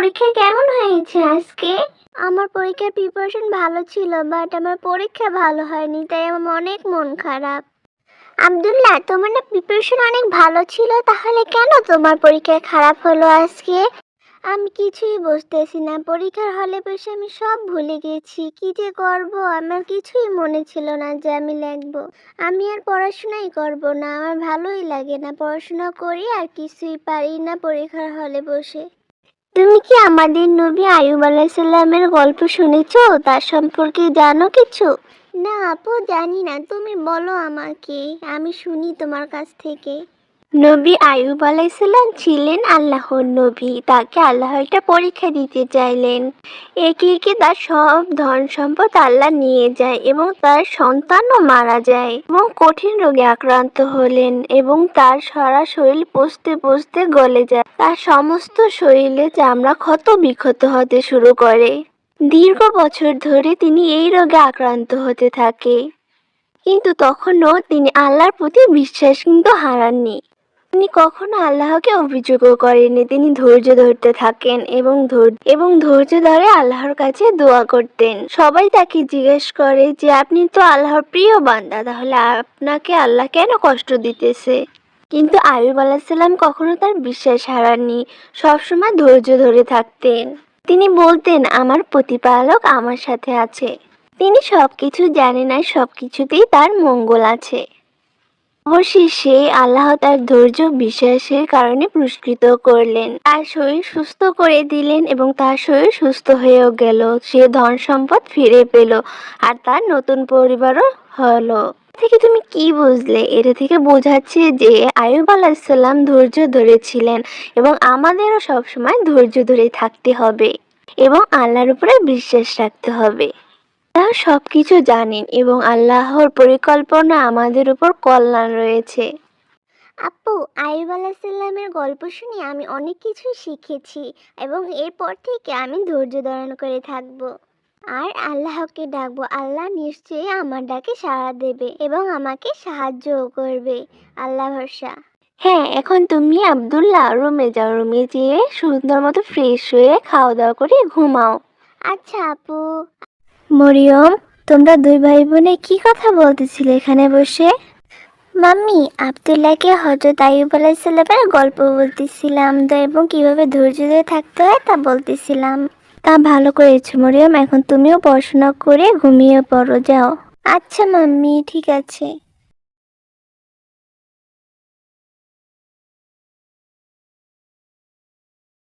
পরীক্ষা কেমন হয়েছে আজকে? আমার পরীক্ষার প্রিপারেশন ভালো ছিল, বাট আমার পরীক্ষা ভালো হয়নি, তাই আমার অনেক মন খারাপ। আব্দুল্লাহ, তোমার না প্রিপারেশন অনেক ভালো ছিল, তাহলে কেন তোমার পরীক্ষা খারাপ হলো আজকে? আমি কিছুই বুঝতেছি না। পরীক্ষার হলে বসে আমি সব ভুলে গেছি। কি যে করব, আমার কিছুই মনে ছিল না যে আমি লিখব। আমি আর পড়াশোনাই করব না। আমার ভালোই লাগে না, পড়াশোনা করি আর কিছুই পারি না পরীক্ষার হলে বসে। তুমি কি আমাদের নবী আইয়ুব আলাইহিস সালামের গল্প শুনেছো? তার সম্পর্কে জানো কিছু? না আপু, জানি না। তুমি বলো আমাকে, আমি শুনি তোমার কাছ থেকে। নবী আইয়ুব আলাইহিস সালাম ছিলেন আল্লাহর নবী। তাকে আল্লাহ একটা পরীক্ষা দিতে চাইলেন। একে একে তার সব ধন সম্পদ আল্লাহ নিয়ে যায় এবং তার সন্তানও মারা যায় এবং কঠিন রোগে আক্রান্ত হলেন এবং তার সারা শরীর পচতে পচতে গলে যায়। তার সমস্ত শরীরে চামড়া ক্ষত বিক্ষত হতে শুরু করে। দীর্ঘ বছর ধরে তিনি এই রোগে আক্রান্ত হতে থাকে, কিন্তু তখনও তিনি আল্লাহর প্রতি বিশ্বাস কিন্তু হারাননি। তিনি কখনো আল্লাহকে অভিযোগও করেননি। তিনি ধৈর্য ধরতে থাকেন এবং ধৈর্য ধরে আল্লাহর কাছে দোয়া করতেন। সবাই তাকে জিজ্ঞেস করে যে আপনি তো আল্লাহর প্রিয় বান্দা, তাহলে আপনাকে আল্লাহ কেন কষ্ট দিতেছে? কিন্তু আইয়ুব আলাইহিস সালাম কখনো তার বিশ্বাস হারাননি। সবসময় ধৈর্য ধরে থাকতেন। তিনি বলতেন, আমার প্রতিপালক আমার সাথে আছে। তিনি সবকিছু জানেন আর সবকিছুতেই তার মঙ্গল আছে। অবশেষে আল্লাহ তার ধৈর্য বিশ্বাসের কারণে পুরস্কৃত করলেন। তার শরীর সুস্থ করে দিলেন এবং তার শরীর সুস্থ হয়েও গেল। সে ধন সম্পদ ফিরে পেল আর তার নতুন পরিবারও হলো। থেকে তুমি কি বুঝলে? এটা থেকে বোঝাচ্ছে যে আইয়ুব আলাইহিস সালাম ধৈর্য ধরেছিলেন এবং আমাদেরও সবসময় ধৈর্য ধরে থাকতে হবে এবং আল্লাহর উপরে বিশ্বাস রাখতে হবে। আল্লাহ সবকিছু জানেন এবং আল্লাহর পরিকল্পনা আমাদের উপর কল্যাণ রয়েছে। আপু, আইয়ুব আলাইহিস সালামের গল্প শুনে আমি অনেক কিছু শিখেছি এবং এরপর থেকে আমি ধৈর্য ধারণ করে থাকবো আর আল্লাহকে ডাকবো। আল্লাহ নিশ্চয়ই আমার ডাকে সাড়া দেবে এবং আমাকে সাহায্যও করবে। আল্লাহ ভরসা। হ্যাঁ, এখন তুমি আব্দুল্লাহ রুমে যাও। রুমে যেয়ে সুন্দর মতো ফ্রেশ হয়ে খাওয়া দাওয়া করে ঘুমাও। আচ্ছা আপু। মরিয়ম, তোমরা দুই ভাই বোনে কি কথা বলতেছিলে এখানে বসে? মাম্মি, আব্দুল্লাহকে হযরত আইয়ুব আলাইহিস সালামের গল্প বলতেছিলাম তো, এবং কিভাবে ধৈর্য ধরে থাকতে হয় তা বলতেছিলাম। তা ভালো করেছো মরিয়ম, এখন তুমিও পড়াশোনা করে ঘুমিয়ে পড়ো, যাও। আচ্ছা মাম্মি, ঠিক আছে।